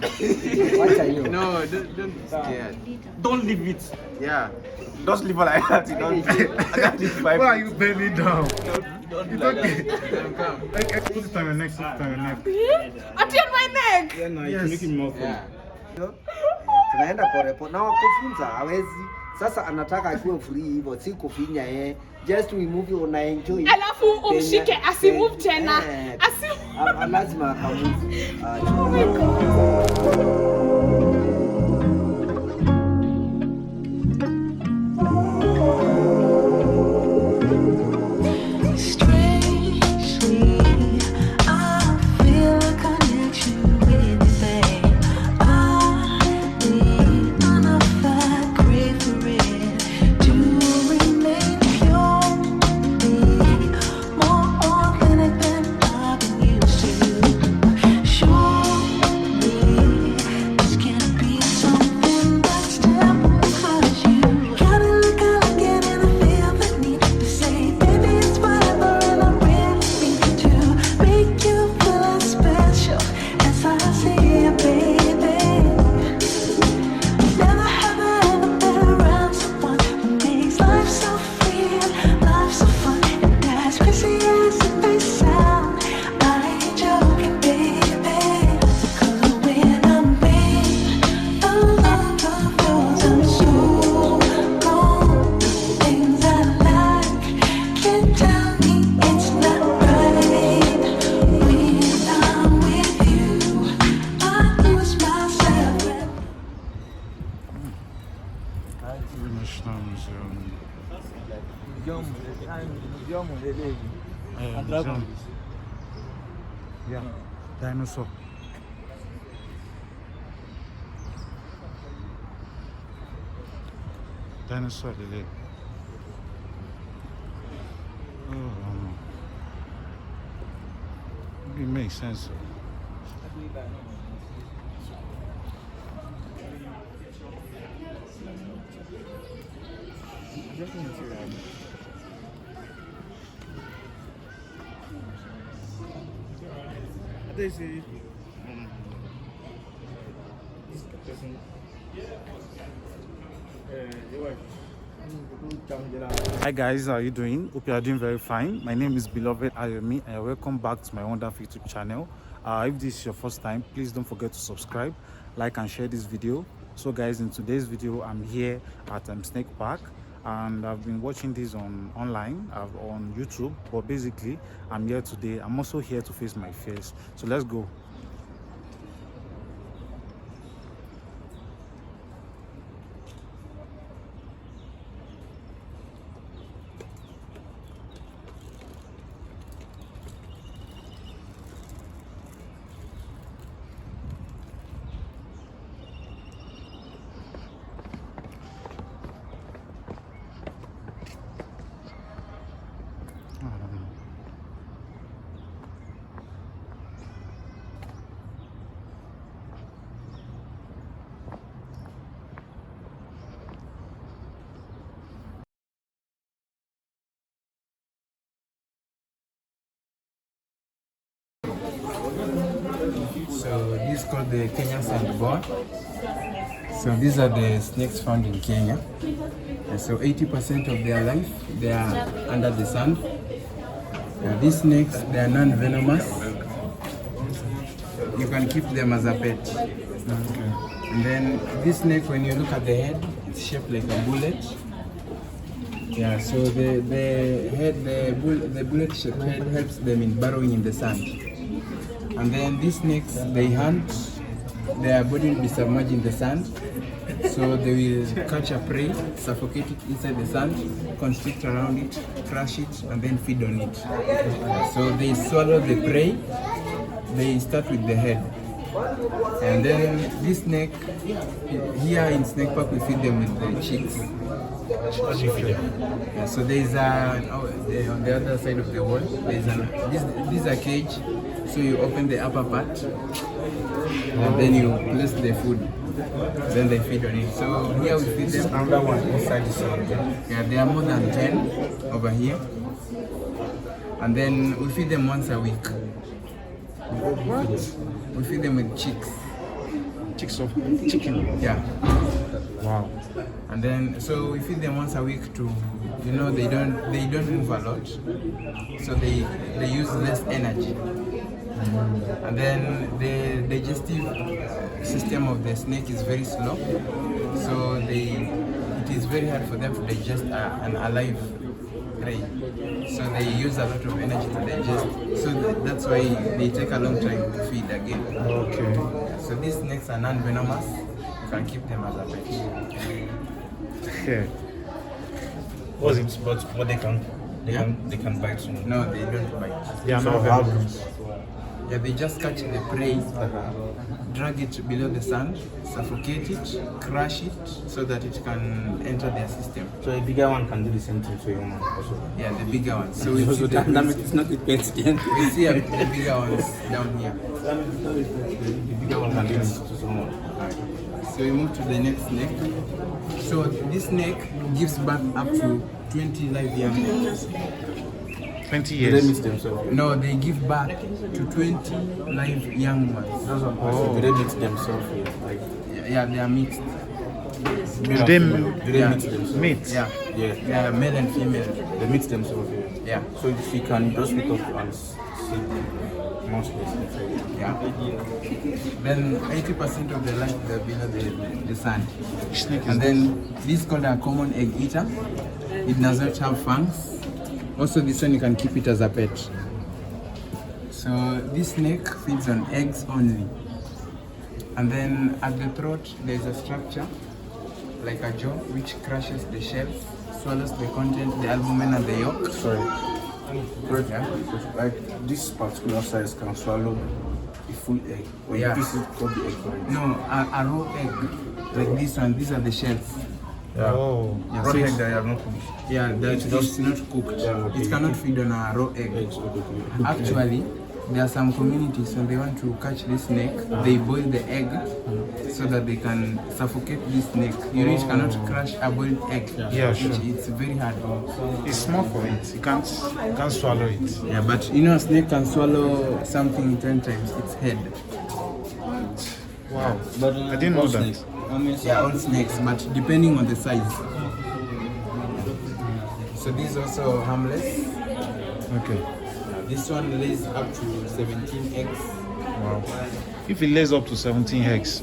What are you? No, don't be scared. Don't leave it. Yeah. Just leave it like that. Why are you bending down? Don't do like that. Let him come. Put it on your neck. Put it on your neck. Until my neck. Yeah, no, Yes. it's making more fun. Yeah. Tunaenda pole na wakufunza hawezi. Sasa anataka akiwe free hivyo, si kufinya just remove you na enjoy. Alafu umshike asimove tena. Lazima akamove. Oh my God. Yeah, dinosaur. Dinosaur, the oh, it makes sense. Hi guys, how are you doing? Hope you are doing very fine. My name is Beloved Ayomi and welcome back to my wonderful YouTube channel. If this is your first time, please don't forget to subscribe, like and share this video. So guys, in today's video I'm here at Snake Park and I've been watching this online on YouTube, but basically I'm here today. I'm also here to face my fears, so let's go. So this is called the Kenyan sandboard. So these are the snakes found in Kenya. And so 80% of their life they are under the sand. These snakes, they are non-venomous. You can keep them as a pet. And then this snake, when you look at the head, it's shaped like a bullet. Yeah, so the bullet shaped head helps them in burrowing in the sand. And then these snakes, they hunt, their body will be submerged in the sand. So they will catch a prey, suffocate it inside the sand, constrict around it, crush it, and then feed on it. So they swallow the prey, they start with the head. And then this snake, here in Snake Park, we feed them with the chicks. How do you feed them? Yeah, so there is on the other side of the wall, there is this is a cage. So you open the upper part, and then you place the food. Then they feed on it. So here we feed them. Another one inside the cell. Yeah, there are more than 10 over here. And then we feed them once a week. What? We feed them with chicks. chicks of chicken. Yeah. Wow. And then so we feed them once a week to, you know, they don't move a lot, so they use less energy. And then the digestive system of the snake is very slow, so it is very hard for them to digest an alive prey. So they use a lot of energy to digest. So that's why they take a long time to feed again. Okay. So these snakes are non-venomous. You can keep them as a pet. Okay. Was it? But they can bite someone. No, they don't bite. They are So not how- venomous. Yeah, they just catch the prey, drag it below the sand, suffocate it, crush it, so that it can enter their system. So a bigger one can do the same thing to a human also. Yeah, the bigger ones. So we see, that means it's not the pet again. we see the bigger ones down here. The bigger one can do this to someone. So we move to the next snake. So this snake gives birth up to 20 live young. 20 Do they years. mix themselves? No, they give birth to 20 live young ones. Do they mix themselves? Like, Yeah, they are mixed. Do they do they Yeah. mix themselves? meat? Yeah, Yeah. yeah, male and female. They mix themselves. Yeah, So if you can just pick up and see most cases. yeah. Then 80% of the life they're below the sand. Snake is And then this is called a common egg eater. It does not have fangs. Also, this one you can keep it as a pet. So this snake feeds on eggs only. And then at the throat there is a structure like a jaw which crushes the shells, swallows the content, the albumen and the yolk. Sorry. Yeah. Like this particular size can swallow a full egg. Or Yeah. this is called the egg right? No, a raw egg like this one. These are the shells. Oh. Yeah, Raw so egg it's- that are not cooked. Yeah, that is not cooked. Yeah, okay. It cannot feed on a raw egg. Eggs, okay. Actually, there are some communities when they want to catch this snake, they boil the egg so that they can suffocate this snake. You know, it cannot crush a boiled egg. Yeah, sure. It's very hard. It's small for it. You can't swallow it. Yeah, but you know, a snake can swallow something 10 times its head. Wow. But I didn't know that. Yeah, all snakes, but depending on the size. So these also harmless. Okay. This one lays up to 17 eggs. Wow. If it lays up to 17 eggs,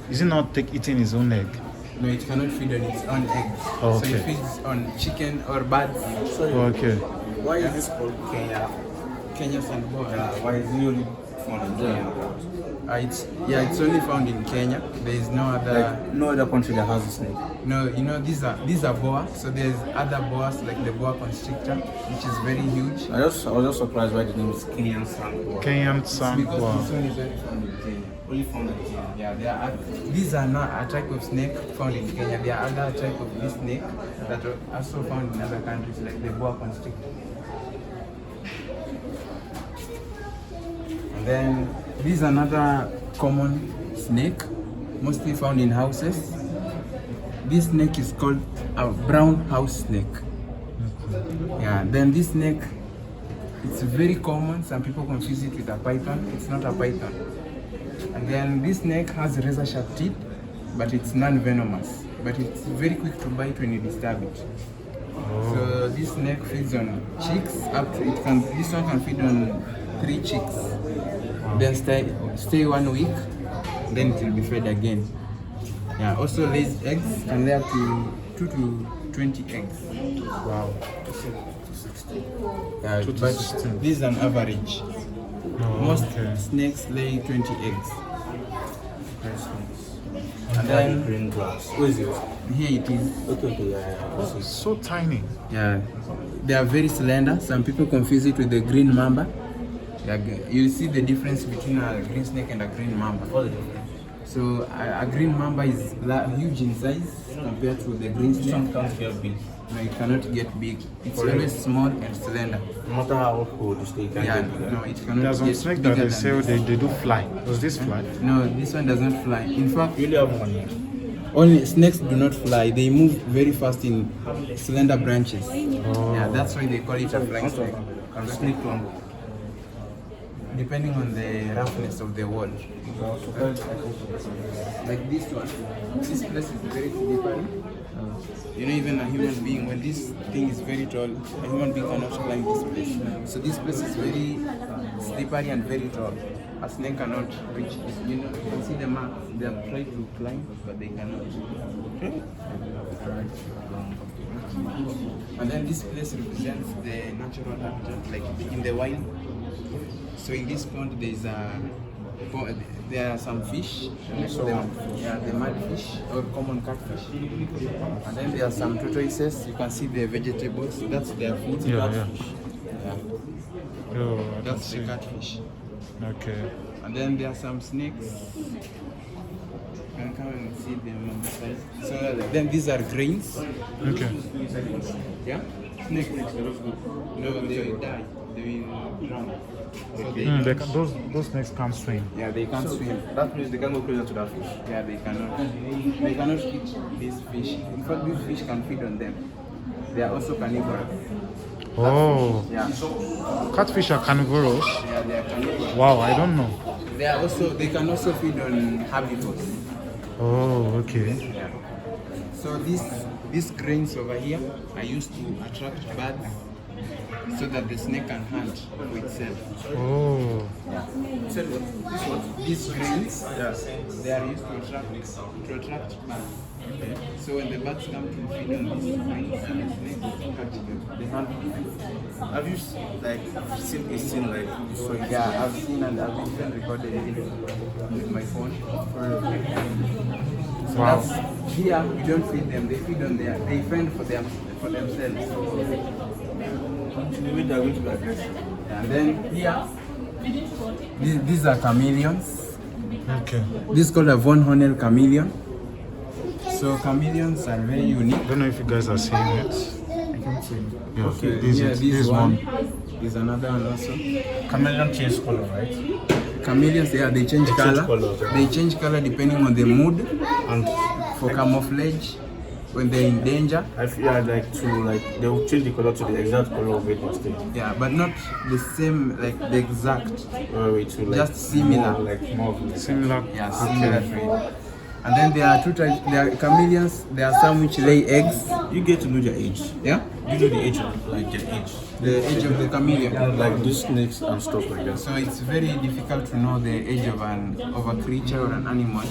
is it not eating its own egg? No, it cannot feed on its own eggs. Oh, So okay. it feeds on chicken or birds. Okay. Why is this called Kenya? Kenya sandboa. Why is it only found in Kenya? It's only found in Kenya. There is no other. Like no other country that has a snake. No, you know these are boa. So there's other boas like the boa constrictor, which is very huge. I was just surprised why the name is Kenyan sandboa. Kenyan Because sandboa. this one is only found in Kenya. Only found in Kenya. Yeah, these are not a type of snake found in Kenya. There are other type of this snake that are also found in other countries like the boa constrictor. And then this is another common snake, mostly found in houses. This snake is called a brown house snake. Yeah, then this snake, it's very common. Some people confuse it with a python. It's not a python. And then this snake has razor sharp teeth, but it's non-venomous. But it's very quick to bite when you disturb it. So this snake feeds on chicks. This one can feed on 3 chicks. Then stay 1 week, then it will be fed again. Yeah, also lays eggs and lay up to 2 to 20 eggs. Wow. Yeah, 2 to but 16. this is an average. Oh, Most okay. snakes lay 20 eggs. And And then green grass. Where is it? here it is. Okay, yeah. So tiny. Yeah, they are very slender. Some people confuse it with the green mamba. You'll see the difference between a green snake and a green mamba. What's the difference? So a green mamba is huge in size compared to the green snake. Some can't get big. No, it cannot get big. It's Really? always small and slender. No matter how old the snake can Yeah, get bigger. no, it cannot There's some get snake bigger that they than say this. they do fly. Does this fly? No, this one does not fly. In fact, You really have one here. only snakes do not fly. They move very fast in slender branches. Yeah, that's why they call it a flying snake. Can snake climb? depending on the roughness of the wall. Like this one, this place is very slippery. You know, even a human being, when this thing is very tall, a human being cannot climb this place. So this place is very slippery and very tall. A snake cannot reach this. You know, you can see the mark. They have tried to climb, but they cannot. And then this place represents the natural habitat, like in the wild. So in this pond, there are some fish. The mudfish or common catfish. And then there are some tortoises. You can see the vegetables. That's their food. Catfish. Oh, That's the catfish. Okay. And then there are some snakes. You can come and see them on the side. So then these are grains. Okay. Yeah? Snakes. No, they will die. They will drown. So Those snakes can't swim. yeah, they can't swim. That means they can go closer to that fish. Yeah, they cannot. They cannot eat these fish. In fact, these fish can feed on them. They are also carnivorous. Oh, Yeah. catfish are carnivorous. Yeah, they are carnivorous. Wow, I don't know. They can also feed on herbivores. Oh, okay. Yeah. So these grains over here are used to attract birds so that the snake can hunt for itself. Oh, These grains, they are used to attract birds. So when the birds come to feed on these grains, the snake will catch them. They hunt them. Have you seen a scene like so? Yeah, I've seen and I've even recorded it with my phone. So wow. that's, here we don't feed them, they feed on they fend for themselves. Maybe they are going to be aggressive. And then here, these are chameleons. Okay. This is called a von Hornell chameleon. So chameleons are very unique. I don't know if you guys are seeing it. I can see. Yeah, Okay, this one. There's another one also. Chameleon change color, right? Chameleons, they change color. color. They change color depending on the mood And for camouflage when they're in danger. I feel they will change the color to the exact color of it instead. Yeah, but not the same, like the exact. Just similar. More of it. Similar. Yeah, similar to it. And then there are two types. There are chameleons. There are some which lay eggs. You get to know their age. Yeah, You know the age of their age. the age of the chameleon. Like these snakes and stuff like that. So it's very difficult to know the age of a creature or an animal.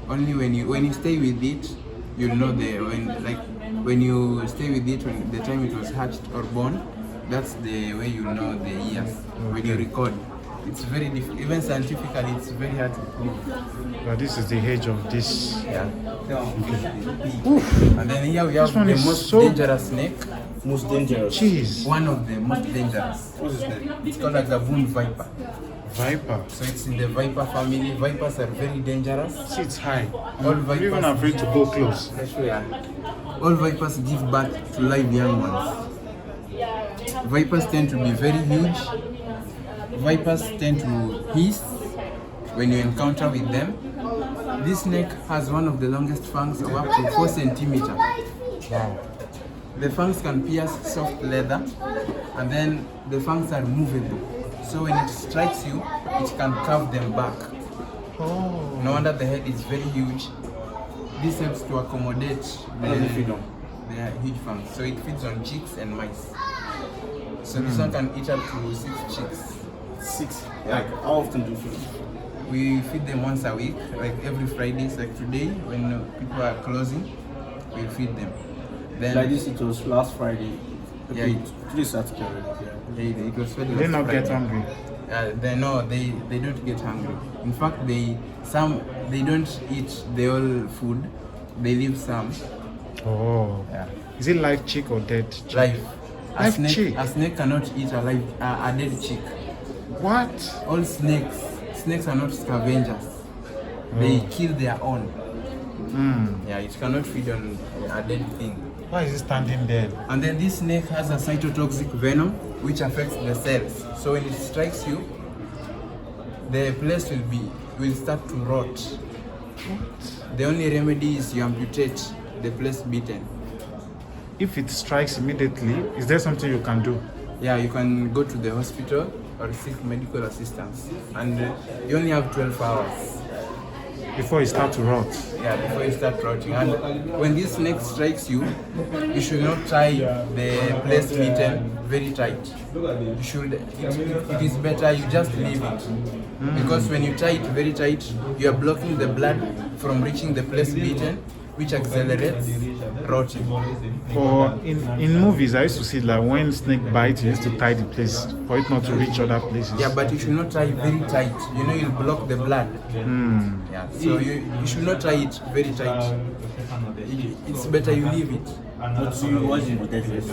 Only when you stay with it, you'll know when you stay with it when the time it was hatched or born. That's the way you know the years. When you record, it's very difficult. Even scientifically, it's very hard to prove. But this is the age of this. Yeah. And then here we have This one the is most so- dangerous snake. Most dangerous. Jeez. One of the most dangerous. What's his name? It's called a Gaboon viper. Viper. So it's in the viper family. Vipers are very dangerous. See, it's high. All I'm vipers. even afraid to go close. All vipers give birth to live young ones. Vipers tend to be very huge. Vipers tend to hiss when you encounter with them. This snake has one of the longest fangs of up to 4 centimeters. Wow. The fangs can pierce soft leather, and then the fangs are movable. So when it strikes you, it can curve them back. Oh. No wonder the head is very huge. This helps to accommodate the huge fangs. So it feeds on chicks and mice. So this one can eat up to 6 chicks. 6. Like how often do you feed? We feed them once a week, like every Fridays. Like today, when people are closing, we feed them. Then Like this, it was last Friday. Yeah, Today Saturday. it was fed They last not get Friday. hungry. They don't get hungry. In fact, they don't eat the whole food. They leave some. Oh. Yeah. Is it live chick or dead chick? Live. Live chick? A snake cannot eat a dead chick. What? All snakes are not scavengers. They kill their own. Yeah, it cannot feed on a dead thing. Why is it standing there? And then this snake has a cytotoxic venom which affects the cells. So when it strikes you, the place will start to rot. The only remedy is you amputate the place bitten. If it strikes immediately, is there something you can do? Yeah, you can go to the hospital or seek medical assistance. And you only have 12 hours. Before you start to rot. Yeah, before you start rotting. And when this snake strikes you, you should not tie the place bitten very tight. You should. It is better you just leave it, because when you tie it very tight, you are blocking the blood from reaching the place bitten, which accelerates rotting. For in movies, I used to see like when snake bites, you used to tie the place for it not to reach other places. Yeah, but you should not tie very tight. You know, you'll block the blood. Yeah, so you should not tie it very tight. It's better you leave it. What's the deadliest?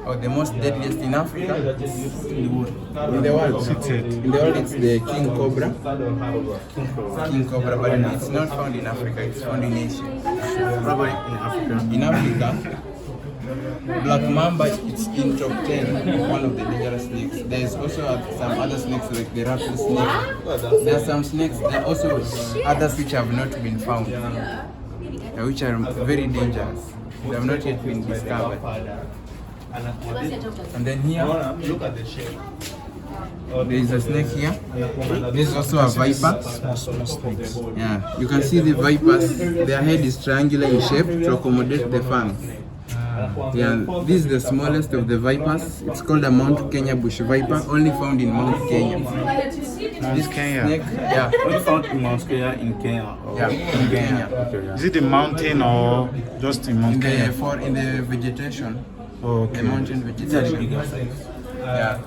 Or the most deadliest in Africa? In the world. In the world, it's the king cobra. King cobra, but it's not found in Africa. It's found in Asia. Probably in Africa. In Africa, black mamba, it's in top 10, one of the dangerous snakes. There's also some other snakes like the rattlesnake. There are some snakes, there are also others which have not been found, which are very dangerous. They have not yet been discovered. And then here, Look at the shape. there is a snake here. This is also a viper. Yeah, you can see the vipers. Their head is triangular in shape to accommodate the fangs. Yeah, this is the smallest of the vipers. It's called a Mount Kenya bush viper, only found in Mount Kenya. This Kenya. snake, yeah, Only found in Mount Kenya in Kenya. yeah, in Kenya. Is it the mountain or just in Mount Kenya? In the vegetation, Okay. the mountain vegetation. Yeah.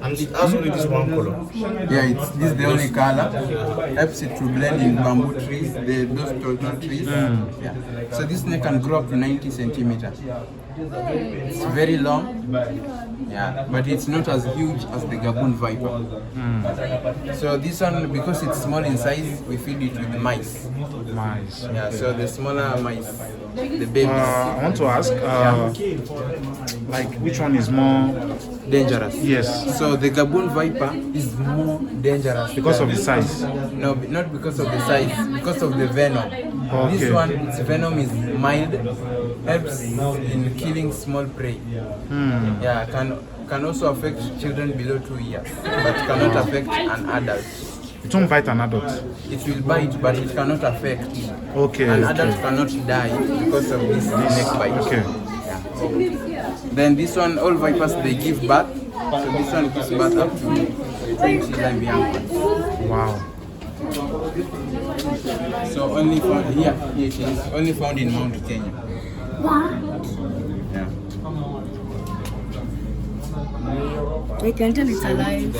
And it has only this one color. Yeah, this is the only color. Helps it to blend in bamboo trees, those total trees. Yeah. So this snake can grow up to 90 centimeters. It's very long, yeah, but it's not as huge as the Gaboon viper. So this one, because it's small in size, we feed it with mice. Mice. Yeah, so the smaller mice, the babies. I want to ask, like, which one is more Dangerous. Yes. So the Gaboon viper is more dangerous because of than- the size? No, not because of the size, because of the venom. Okay. This one, its venom is mild, helps in killing small prey. Yeah, can also affect children below 2 years, but cannot affect an adult. It won't bite an adult. It will bite, but it cannot affect. Okay. An okay. adult cannot die because of this snake bite. Okay. Then this one, all vipers, they give birth. So this one gives birth up to 20 live young ones. Wow. So only found here it is only found in Mount Kenya. Yeah. I can tell it's alive.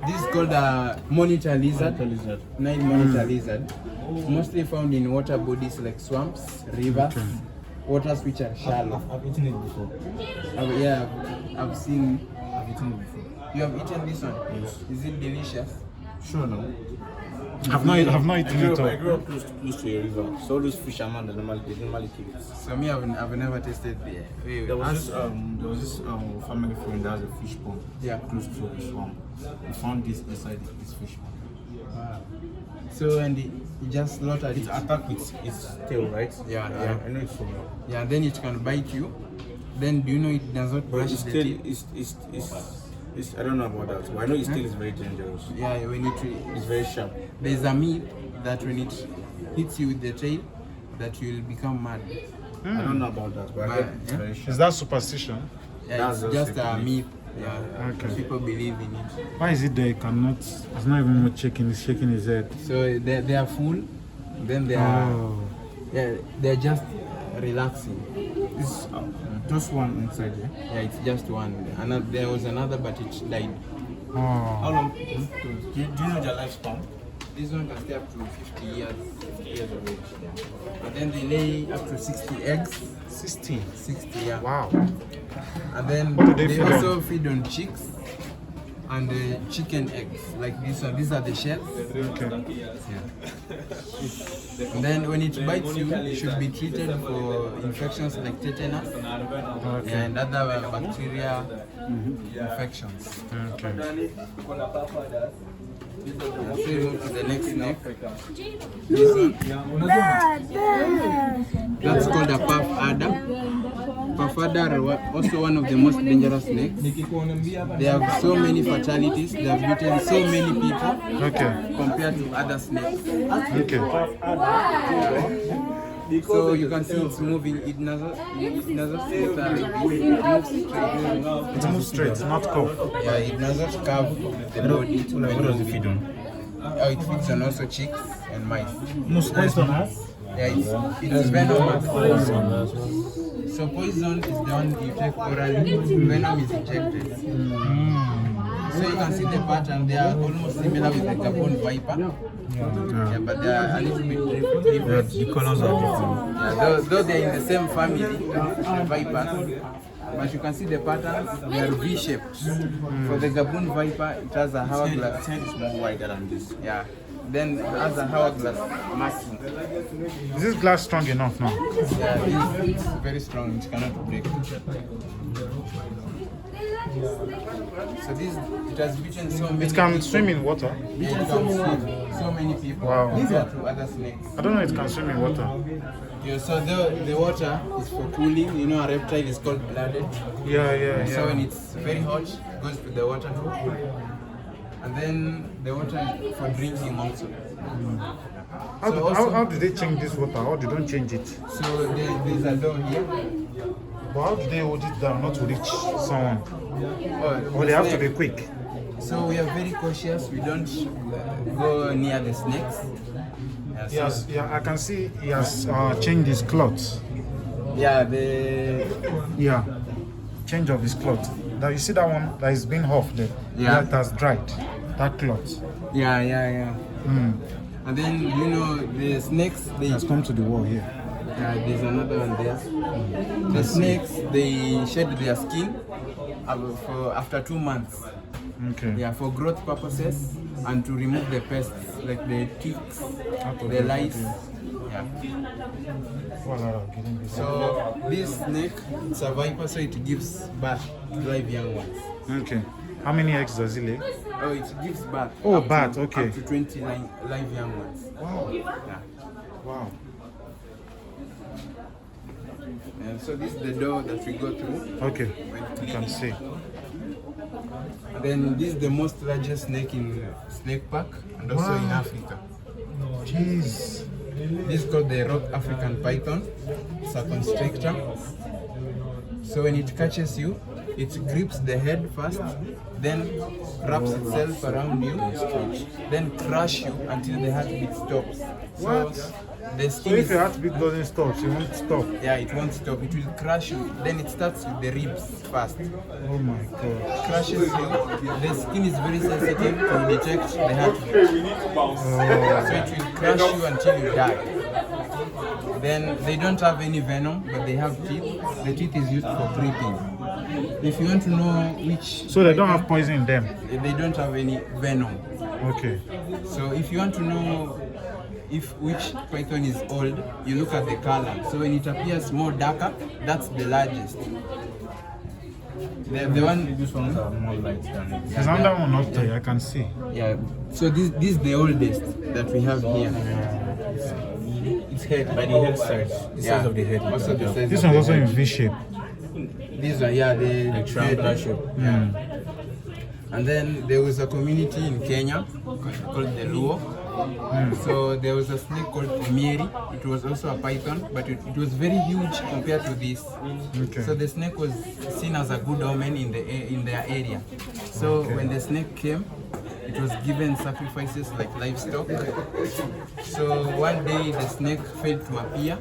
This is called a monitor lizard. Nile monitor lizard. Mostly found in water bodies like swamps, rivers, waters which are shallow. I've eaten it before. Yeah, I've seen. I've eaten it before. You have eaten this one? Yes. Is it delicious? Sure, no. I've not eaten I it grew all. up close to a river. So all those fishermen they normally kill it. So me, I've never tasted the. There was this family friend that has a fish pond. Yeah. Close to a swamp. We found this inside this fish pond. Wow. So and it just slaughtered It it. attacked with its tail, right? Yeah. I know it's from. Yeah, then it can bite you. Then do you know it does not But brush its the tail teeth? is I don't know about that. But I know its tail is very dangerous. Yeah, when It's very sharp. there's a myth that when it hits you with the tail, that you will become mad. I don't know about that, but I heard it's Yeah. very sharp. Is that superstition? Yeah, That's it's just just a a myth. myth. Yeah, Okay. people believe in it. Why is it that it cannot? It's not even more shaking. It's shaking his head. So they are full, then they are Oh. they're just relaxing. It's just one inside here. Yeah, it's just one. Another, there was another, but it died. Oh. How long? Do you know their lifespan? This one can stay up to 50 years of age. Yeah. But then they lay up to 60 eggs. 60. 60, yeah. Wow. And then What do they they feed also on? feed on chicks and chicken eggs, like this one. These are the shells. Okay. And then when it bites you, you should be treated for infections like tetanus and other bacteria infections. Okay. So we move to the next snake. This one. That's called a puff adder. Puff adder are also one of the most dangerous snakes. They have so many fatalities. They have bitten so many people. Okay. Compared to other snakes. Okay. So you can see it's moving. It doesn't It moves straight, not curve. Yeah, it doesn't curve the body. What does it feed on? It feeds on also chicks and mice. Most poisonous. Yeah, it's venomous. So poison is the one you take orally. Venom is injected. So you can see the pattern. They are almost similar with the Gaboon viper. Yeah, but they are a little bit different. The colors are different. Yeah, though they are in the same family, the vipers. But you can see the patterns, they are V-shaped. For the Gaboon viper, it has a hourglass. The is more wider than this. Yeah. Then it has a hourglass marking. Is this glass strong enough now? Yeah, it's very strong, it cannot break. So this, it has bitten so many It can people. swim in water. Yeah, it can swim. So many people. Wow. Compared to other snakes. I don't know it can swim in water. Yeah, so the water is for cooling. You know, a reptile is called blooded. Yeah. So when it's very hot, it goes to the water to cool. And then the water for drinking also. How did they change this water? How they don't change it? So there's a door here. But how do they hold it down not to reach someone? Or they have to be quick? So we are very cautious. We don't go near the snakes. Yes, yeah, I can see he has changed his clothes. Yeah, Yeah, change of his clothes. Now you see that one that is being off there. Yeah. That has dried. That cloth. Yeah. And then you know the snakes. They Has come to the wall here. there's another one there. The snakes they shed their skin for after 2 months. Okay. Yeah, for growth purposes and to remove the pests like the ticks, the lice. Yeah. So this snake, it's a viper, so it gives birth to live young ones. Okay. How many eggs does it lay? Oh, it gives birth. Oh, up to- birth, okay. Up to 20 live young ones. Wow. Yeah. Wow. And so this is the door that we go through. Okay. You can see. And then this is the most largest snake in Snake Park and also in Africa. Jeez. This is called the rock African python. It's a constrictor. So when it catches you, it grips the head first, then wraps itself around you, then crush you until the heartbeat stops. What? So the So skin if is, your heartbeat doesn't stop, it won't stop. yeah, it won't stop. It will crush you. Then it starts with the ribs first. Oh my god. Crushes you. The skin is very sensitive to detect the heartbeat. So it will crush you until you die. Then they don't have any venom, but they have teeth. The teeth is used for creeping. If you want to know which... So they don't have poison in them? They don't have any venom. Okay. So if you want to know which python is old, you look at the color. So when it appears more darker, that's the largest. The one... These ones are more light than it. There's another one up there, I can see. Yeah. So this is the oldest that we have here. Its head, by the head size. The size of the head. Also the size This of one's the also head. in V shape. These are, yeah, the triangular shape. And then there was a community in Kenya called the Luo. So there was a snake called Omeri. It was also a python, but it was very huge compared to this. Okay. So the snake was seen as a good omen in their area. So when the snake came, it was given sacrifices like livestock. So one day the snake failed to appear.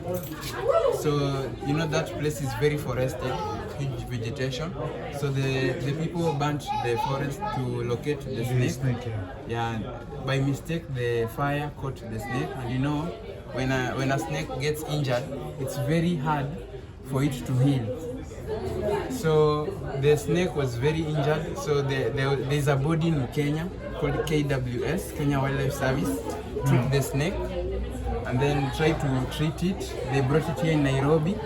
So you know that place is very forested, huge vegetation. So the people burnt the forest to locate the snake. Yeah, by mistake the fire caught the snake, and you know when a snake gets injured, it's very hard for it to heal. So the snake was very injured. So there's a body in Kenya called KWS, Kenya Wildlife Service, took the snake and then tried to treat it. They brought it here in Nairobi.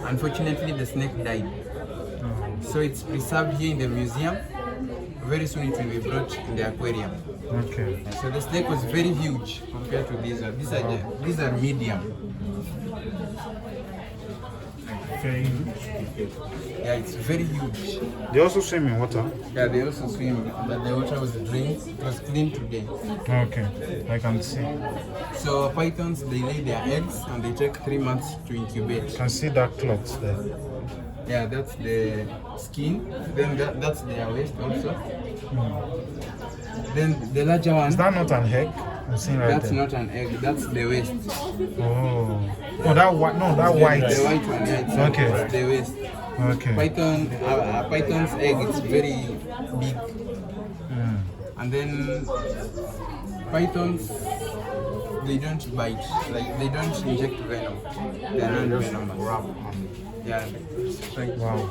Unfortunately, the snake died. So it's preserved here in the museum. Very soon it will be brought in the aquarium. Okay. So the snake was very huge compared to these. These are medium. Very huge. Yeah, it's very huge. They also swim in water. Yeah, they also swim, but the water was drained. It was clean today. Okay, I can see. So pythons, they lay their eggs and they take 3 months to incubate. You can see that cloth there. Yeah, that's the skin. Then that's their waist also. Then the larger one. Is that not an egg? I'm seeing right That's there. not an egg. That's the waist. Oh, no, that white. No, that white. The white one. Yeah, it's Okay. it's the waist. Okay. Python's egg is very big. And then pythons, they don't bite. Like they don't inject venom. They are not venomous. Yeah. Right. Wow.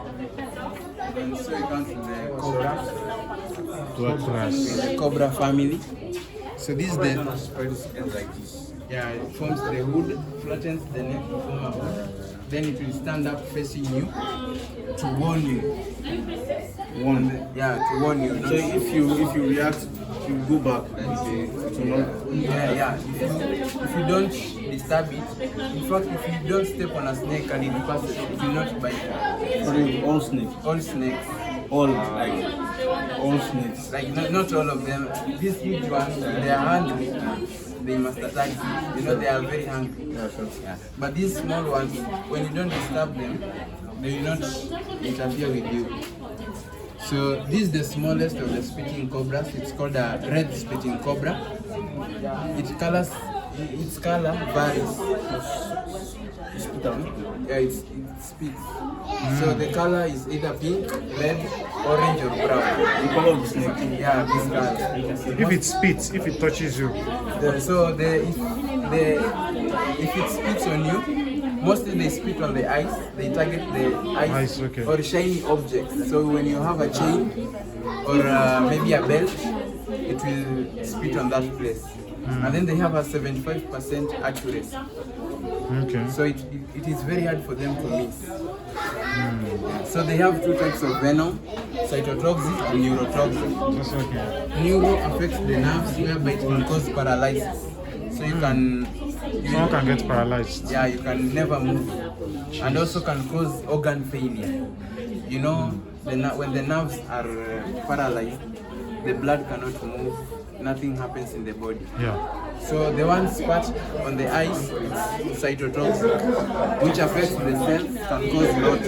And so you come to the cobras. Tortoises. The cobra family. So this is the like this. yeah, it forms the hood, flattens the neck to form a hood. Then it will stand up facing you to warn you. Yeah, to warn you. So if you react, you go back. Yeah. If you don't disturb it, in fact, if you don't step on a snake and it passes, it will not bite. Sorry, all snakes. All snakes, All snakes. like not all of them. These huge ones, they are hungry. They must attack you. You know, they are very hungry. Yeah, sure. Yeah. But these small ones, when you don't disturb them, they will not interfere with you. So this is the smallest of the spitting cobras. It's called a red spitting cobra. Its color varies. Yeah, it spits. So the color is either pink, red, orange, or brown. The color of the snake. Yeah, this color. If it spits, if it touches you, If it spits on you, mostly they spit on the eyes. They target the eyes Eyes, okay. or shiny objects. So when you have a chain or maybe a belt, it will spit on that place. And then they have a 75% accuracy. okay. So it is very hard for them to miss. So they have two types of venom, cytotoxic and neurotoxic. That's okay. Neuro affects the nerves whereby it can cause paralysis. So you can Someone can get paralyzed. yeah, you can never move, and also can cause organ failure. You know, when the nerves are paralyzed, the blood cannot move, nothing happens in the body. Yeah. So the one spot on the eyes is cytotoxic, which affects the cells, can cause rot.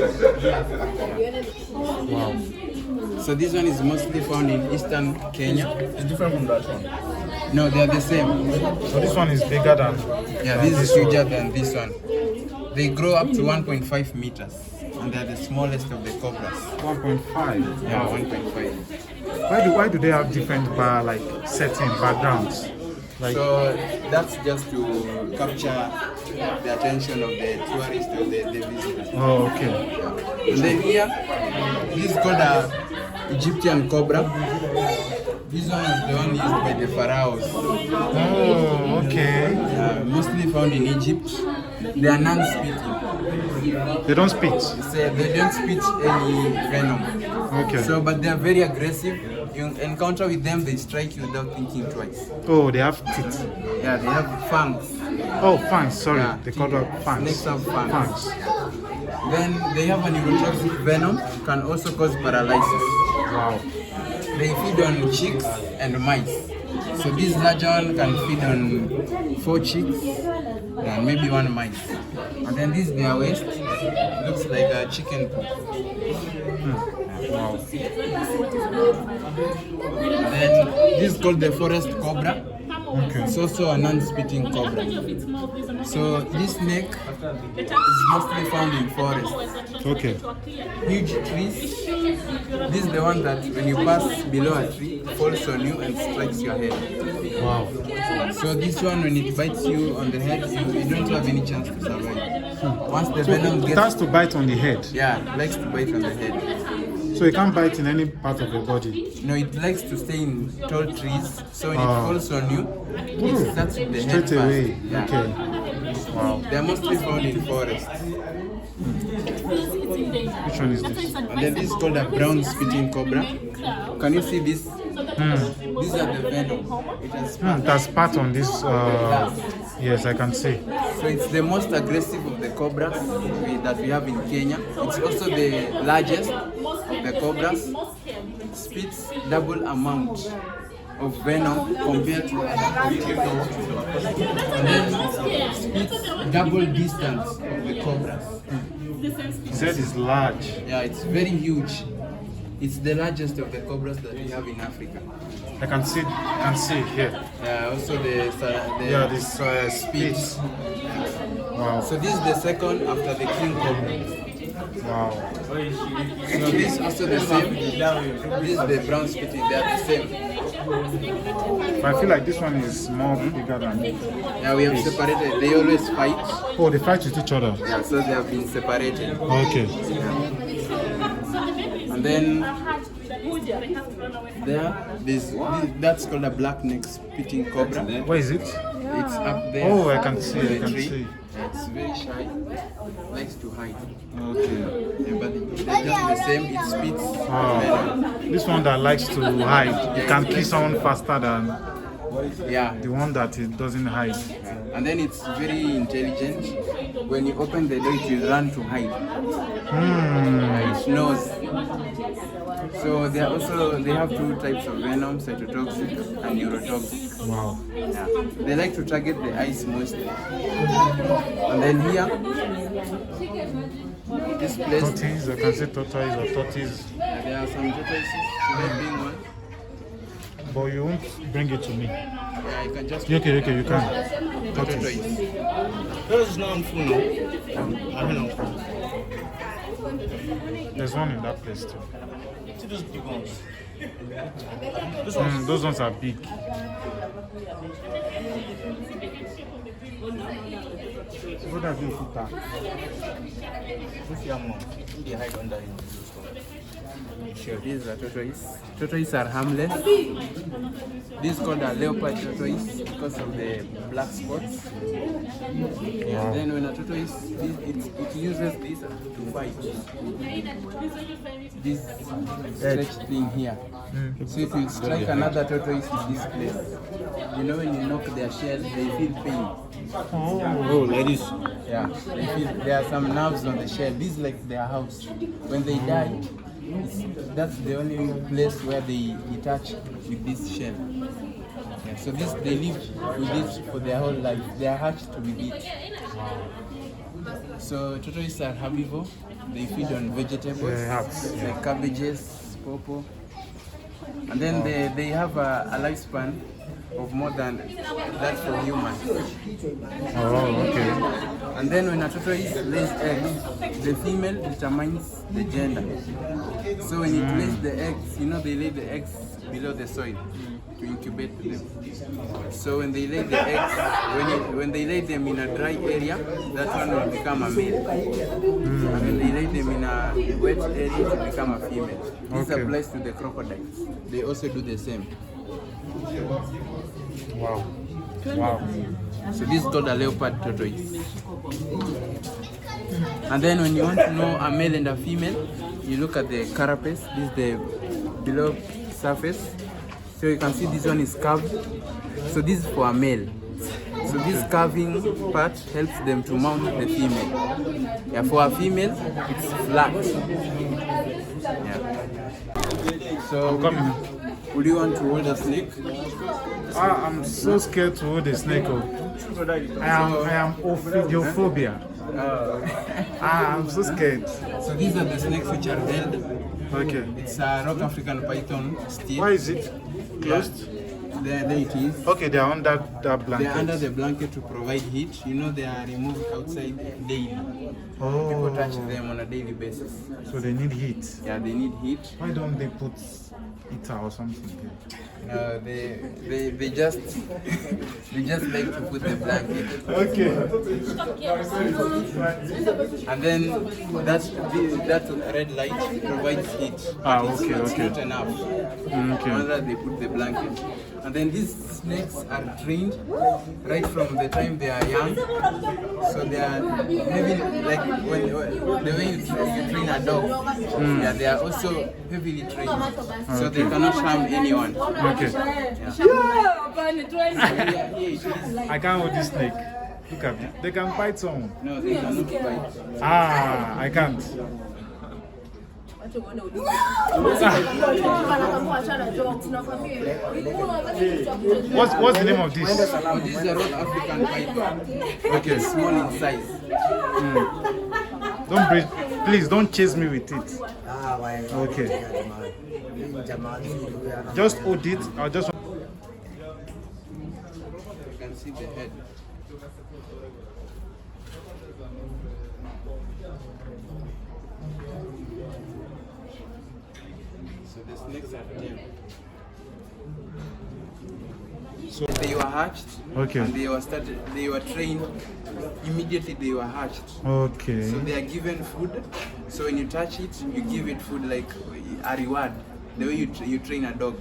Wow. So this one is mostly found in eastern Kenya. It's different from that one. No, they are the same. So this one is bigger than. Yeah, this is huger than this one. They grow up to 1.5 meters, and they are the smallest of the cobras. 1.5. Yeah, 1.5. Why do they have different setting backgrounds? Like So that's just to capture the attention of the tourists or the visitors. oh, okay. And then here, this is called a Egyptian cobra. This one is the one used by the pharaohs. Oh, okay. Mostly found in Egypt. They are non-spitting. They don't spit. So they don't spit any venom. Okay. So, but they are very aggressive. You encounter with them, they strike you without thinking twice. Oh, they have teeth. Yeah, they have fangs. Oh, fangs. Sorry, Yeah, they call them fangs. Snakes have fangs. Fangs. Then they have a neurotoxic venom, can also cause paralysis. Wow. They feed on chicks and mice. So this larger one can feed on 4 chicks and maybe 1 mice. And then this their waist looks like a chicken poop. Wow. Then this is called the forest cobra. Okay. It's also a non-spitting cobra. So this snake is mostly found in forests. Okay. Huge trees. This is the one that when you pass below a tree, falls on you and strikes your head. Wow. So this one, when it bites you on the head, you don't have any chance to survive. Once the venom It gets, has to bite on the head. yeah, it likes to bite on the head. So it can't bite in any part of your body. No, it likes to stay in tall trees. So when it Ah. falls on you, it starts with the head Straight away. first. Yeah. Okay. Wow. They are mostly found in forests. Which one is this? And then this is called a brown spitting cobra. Can you see this? These are the venom. It has That's part on this. Yes, I can see. So it's the most aggressive of the cobras that we have in Kenya. It's also the largest of the cobras. It spits double amount of venom compared to other cobras. And then spits double distance of the cobras. You said it's large. Yeah, it's very huge. It's the largest of the cobras that we have in Africa. I can see here. Yeah, also this spits. Wow. So this is the second after the king cobra. Wow. So this is also the same. This is the brown spitting. They are the same. I feel like this one is more bigger than. Yeah, we have separated. They always fight. Oh, they fight with each other. Yeah, so they have been separated. Okay. And then that's called a black neck spitting cobra. Where is it? It's up there. Oh, I can see. on I the can tree. see. It's very shy. Likes to hide. Okay. Yeah, but they're just the same. It spits. Oh, this one that likes to hide, you can kill someone faster than Yeah. the one that it doesn't hide. And then it's very intelligent. When you open the door, it will run to hide. It knows. So they have two types of venom, cytotoxic and neurotoxic. Wow. Yeah. They like to target the eyes mostly. And then here, this place, Tortoises, I can say tortoise or tortoise. there are some tortoises. Today being one. But you won't bring it to me. Yeah, you can just Okay, you can. tortoise. This is not full now. I mean, I'm full. There's one in that place too. See those big ones. Those ones are big. What are they? If you are mom, they hide under in those ones. Sure, these are tortoises. Tortoises are harmless. This is called a leopard tortoise because of the black spots. Yeah, and then when a tortoise, it uses this to fight. This stretched thing here. So if you strike another tortoise in this place, you know when you knock their shell, they feel pain. Oh, like this. Yeah, they feel, there are some nerves on the shell. This is like their house. When they die, that's the only place where they detach with this shell. Yeah, so they live with it for their whole life. They are hatched with it. So tortoises are herbivore. They feed on vegetables like cabbages, pawpaw, and then they have a lifespan of more than that for humans. Oh, okay. And then when a tortoise lays eggs, the female determines the gender. So when it lays the eggs, you know they lay the eggs below the soil to incubate them. So when they lay the eggs, when they lay them in a dry area, that one will become a male. And when they lay them in a wet area, it will become a female. This applies to the crocodiles. They also do the same. Wow. Wow. So this is called a leopard tortoise. And then when you want to know a male and a female, you look at the carapace. This is the below surface. So you can see this one is curved. So this is for a male. So this curving part helps them to mount the female. Yeah, for a female, it's flat. Yeah. So would you want to hold a snake? I'm so scared to hold a snake. I am ophidiophobia. I'm so scared. So these are the snakes which are held. Okay. It's a rock African python still. Why is it closed? There it is. Okay, they are under that blanket. They are under the blanket to provide heat. You know they are removed outside daily. People touch them on a daily basis. So they need heat. Yeah, they need heat. Why don't they put heater or something? They just like to put the blanket. Okay. And then that red light provides heat. Okay. It's not enough. Okay. Rather they put the blanket. And then these snakes are trained right from the time they are young. So they are heavily, like when the way you train a dog, yeah, they are also heavily trained. So they cannot harm anyone. Okay. Yeah. I can't hold this snake. Look at me. They can bite someone. No, they cannot bite. Ah, I can't. What's the name of this? This is a Road African viper. Okay. Small in size. Don't breathe. Please don't chase me with it. Okay. Just hold it. I'll just. You can see the head. So the snakes are tamed. So They were hatched. Okay. And they were trained immediately they were hatched. okay. So they are given food. So when you touch it, you give it food like a reward. The way you train a dog.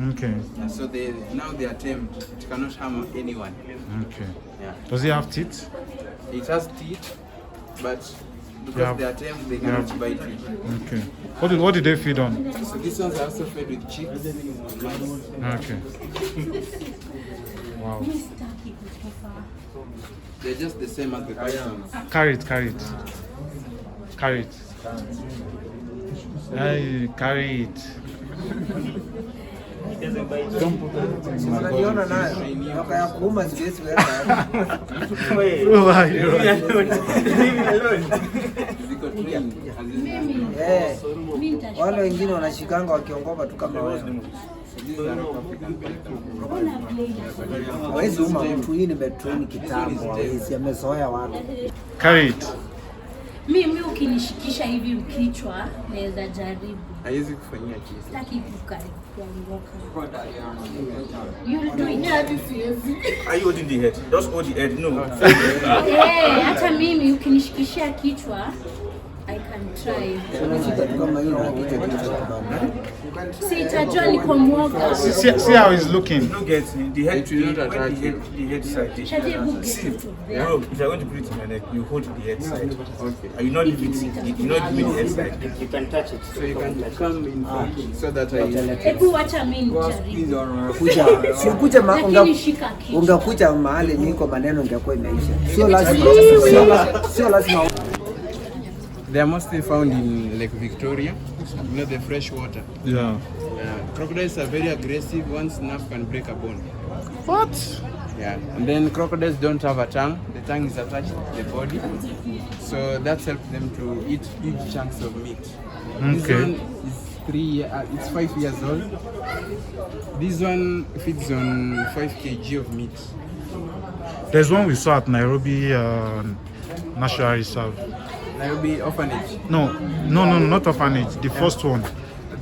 Okay. And so now they are tamed. It cannot harm anyone. Okay. Yeah. Does it have teeth? It has teeth, but because Yeah. they are tamed, they cannot Yeah. bite you. Okay. What did they feed on? So these ones are also fed with chicks. Okay. Wow. They're just the same as the pythons. Carry it. Carry it. Hey, carry it. Don't put anything in my Unaniona body. nayo nyoka ya kuuma siwezi weka. Who are you? Ziko trained. Wale wengine wanashikanga wakiongopa tu kama wewe. These are African pythons. Hawezi uma mtu, hii nimetrain kitambo, hawezi, amezoea watu. Carry it. Mimi ukinishikisha hivi ukichwa naweza jaribu. Haiwezi kufanyia kesi. Sitaki kuongoka. You do it. Are you holding the head? Just hold the head. No. Hata mimi ukinishikishia kichwa I can try. Unashika tu kama hiyo na kichwa kichwa. Sitajua niko mwoga. See how he's looking. No get the head. It will not attack you. The head side. Jaribu See, get bro, if you're going to put it in your neck, you hold the head side. Okay. And you not leave it. You not give me the head side. So you can come in front so that I. Hebu wacha mimi nijaribu. Kuja Lakini shika kichwa. ungakuja mahali niko maneno ingekuwa imeisha. Sio lazima. They are mostly found in Lake Victoria, you know, the fresh water. Yeah. Crocodiles are very aggressive. One snap can break a bone. What? Yeah. And then crocodiles don't have a tongue. The tongue is attached to the body, so that helps them to eat huge chunks of meat. This Okay. one is it's 5 years old. This one feeds on 5 kg of meat. There's one we saw at Nairobi National Reserve. Nairobi orphanage. No, not orphanage. The first one.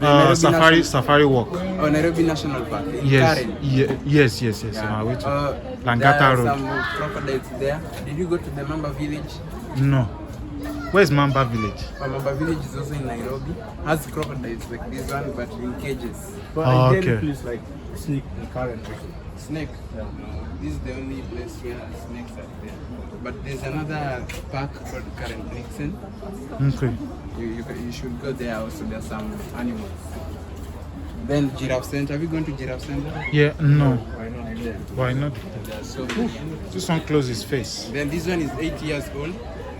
Nairobi Safari Walk. Oh, Nairobi National Park. In Yes, Karen. yes. On our way to Langata there are Road. some crocodiles there. Did you go to the Mamba village? No. Where's Mamba Village? Mamba village is also in Nairobi. Has crocodiles like this one, but in cages. But Oh, I okay. place like snake in Karen. Snake. No, this is the only place where snakes are there. But there's another park called Karen Nixon. Okay. You should go there also. There's some animals. Then Giraffe Center. Have you gone to Giraffe Center? Yeah, no. Why not? Why not? There are so many animals. This one close his face. Then this one is 8 years old.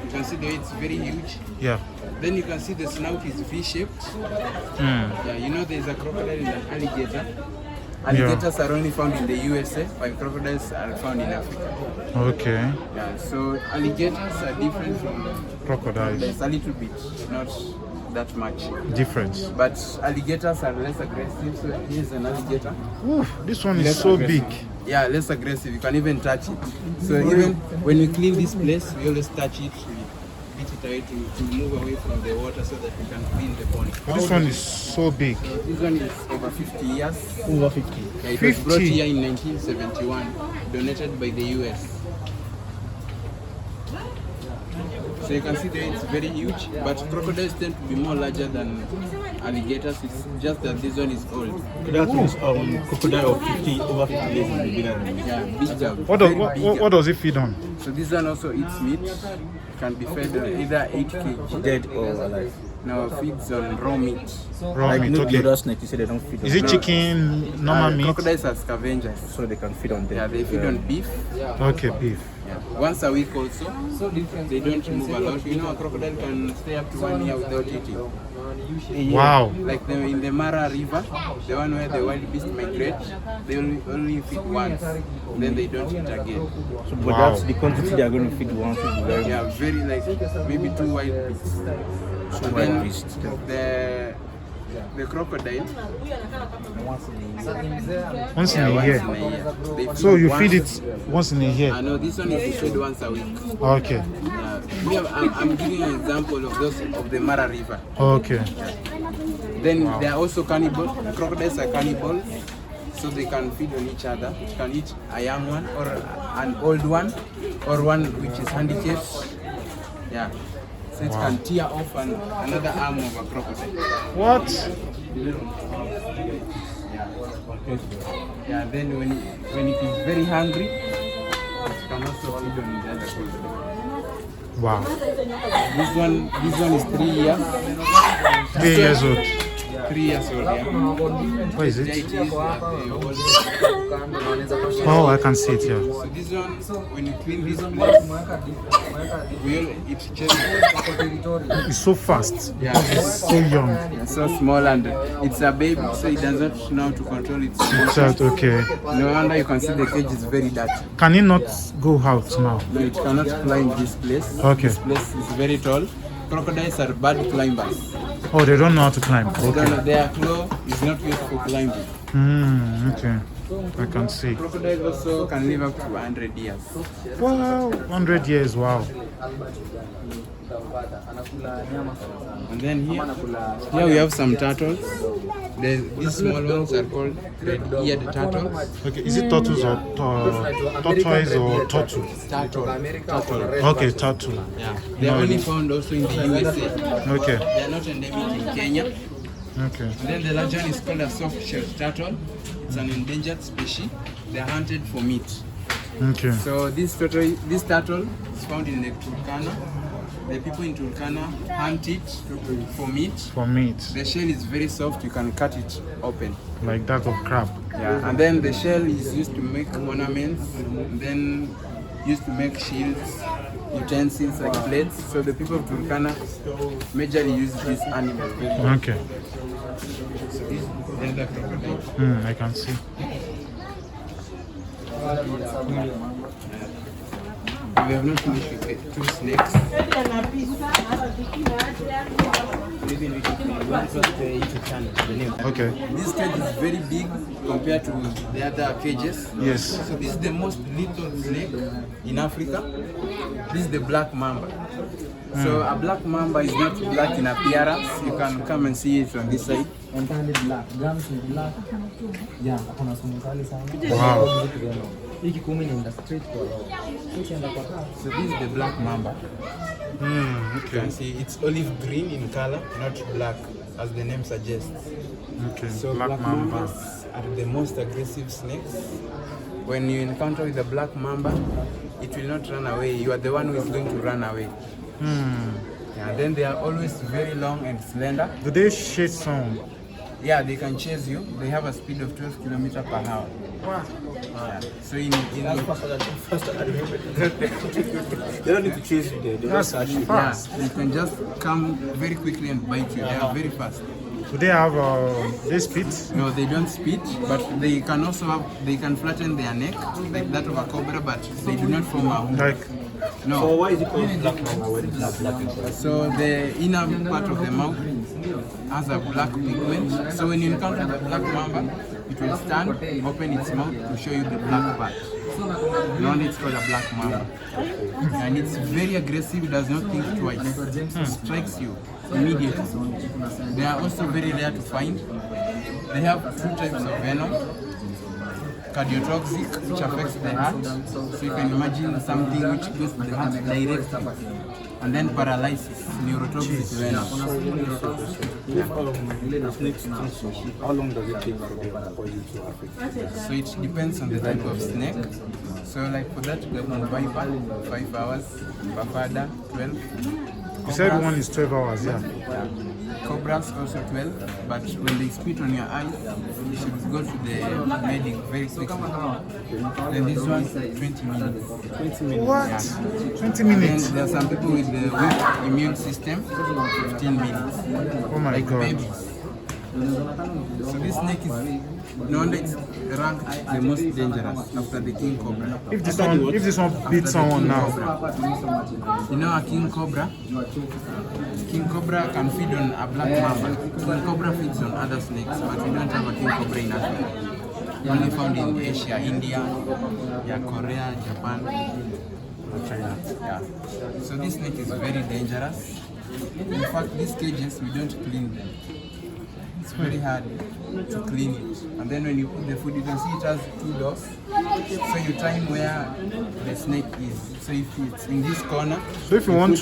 You can see the way it's very huge. Yeah. Then you can see the snout is V-shaped. Yeah, you know there's a crocodile and an alligator. Alligators are only found in the USA, while crocodiles are found in Africa. Okay. Yeah, so alligators are different from Crocodiles. crocodiles a little bit, not that much. Difference. But alligators are less aggressive. So here's an alligator. Ooh, this one is Less so aggressive. big. Yeah, less aggressive. You can even touch it. So even when we clean this place, we always touch it. We beat it away to move away from the water so that we can clean the pond. This one is so big. This one is over 50 years. Over 50. Yeah, it was 50. brought here in 1971, donated by the US. So So you can see there it's very huge, but crocodiles tend to be more larger than alligators. It's just that this one is old. That means crocodile of 50 over 50 days is bigger than this. Yeah, bigger. What does it feed on? So this one also eats meat. Can be fed on either 8 kg. Dead or alive. Now feeds on raw meat. Raw Like meat, no okay. other snake, you say they don't feed on. Is it chicken, normal meat? Crocodiles are scavengers. So they can feed on them. Yeah, they feed on beef. Okay, beef. Yeah. Once a week also. They don't move a lot. You know, a crocodile can stay up to 1 year without eating. Wow. Like in the Mara River, the one where the wild beasts migrate, they only feed once, then they don't eat again. So, but that's the quantity they are going to feed once. Is very Yeah, very like maybe 2 wild beasts. so And wild then beasts. the crocodile, Once in yeah, a once year. in a year. They So you once- feed it once in a year? I know this one is fed once a week. Okay. Yeah. I'm giving an example of those of the Mara River. Okay. Then there are also cannibals. Crocodiles are cannibals, so they can feed on each other. You can eat a young one or an old one, or one which is handicapped. Yeah. So it can tear off another arm of a crocodile. What? Yeah. Then when it is very hungry, it can also feed on the other crocodile. Wow. This one is 3 years. 3 years old. 3 years old. Yeah. What is There it? it is. The old. Oh, I can see it here. So this one, when you clean this place, it's just It's so fast. yeah, It's so young. it's so small and it's a baby, so it does not know how to control its emotions. Child, okay. No wonder you can see the cage is very dirty. Can it not go out now? No, it cannot climb this place. Okay. This place is very tall. Crocodiles are bad climbers. Oh, they don't know how to climb. Okay. Their claw is not used for climbing. Okay. I can see. Crocodiles also can live up to 100 years. Wow, 100 years. Wow. And then here we have some turtles. These small ones are called red-eared turtles. Okay, is it turtles or tortoise or turtle? Turtle. Okay, turtle. Yeah. They are only found also in the USA. Okay. They are not endemic in Kenya. Okay. And then the large one is called a soft-shelled turtle. It's an endangered species. They are hunted for meat. Okay. So this turtle is found in Lake Turkana. The people in Turkana hunt it for meat. For meat, The shell is very soft. You can cut it open. like that of crab. Yeah. And then the shell is used to make ornaments. And then used to make shields, utensils like plates. So the people of Turkana majorly use this animal. Okay. So this is the other crocodile. I can see. We have not finished with the 2 snakes. Okay. This cage is very big compared to the other cages. Yes. So this is the most little snake in Africa. This is the black mamba. So a black mamba is not black in appearance. You can come and see it on this side. Wow. So this is the black mamba. You Okay. can see it's olive green in color, not black, as the name suggests. Okay. So Black black mamba. mambas are the most aggressive snakes. When you encounter with a black mamba, it will not run away. You are the one who is going to run away. Yeah, then they are always very long and slender. Do they shade some? Yeah, they can chase you. They have a speed of 12 kilometers per hour. Yeah. So in They don't need to chase you there. They That's just catch you. fast. yeah, they can just come very quickly and bite you. They are very fast. Do they have they spit? No, they don't spit, but they can also they can flatten their neck like that of a cobra, but they do not form a hook. Like So No. why is it called black mamba when it's not black inside? So the inner part of the mouth has a black pigment. So when you encounter the black mamba, it will stand, open its mouth to show you the black part. No wonder it's called a black mamba. And it's very aggressive, it does not think twice. It strikes you immediately. They are also very rare to find. They have 2 types of venom. Cardiotoxic, which affects the heart. So you can imagine something which goes to the heart directly. And then paralysis, neurotoxic venom. How long does it take for you to affect? So it depends on the type of snake. So like for that Gaboon viper, 5 hours, Bafada 12. You said one is 12 hours, yeah. Cobras also 12, but when they spit on your eyes, you should go to the medic very quickly. Then this one, 20 minutes. 20 minutes. What? Yeah. 20 minutes? Then there are some people with the weak immune system, 15 minutes. Oh my like God. babies. So this snake is, no wonder it's ranked the most dangerous after the king cobra. If this one beats someone now, you know a king cobra? King cobra can feed on a black mamba. King cobra feeds on other snakes, but we don't have a king cobra in Africa. Only found in Asia, India, yeah, Korea, Japan, China. Yeah. So this snake is very dangerous. In fact, these cages we don't clean them. It's very hard to clean it. And then when you put the food, you can see it has 2 doors. So you time where the snake is. So if it's in this corner. so if you want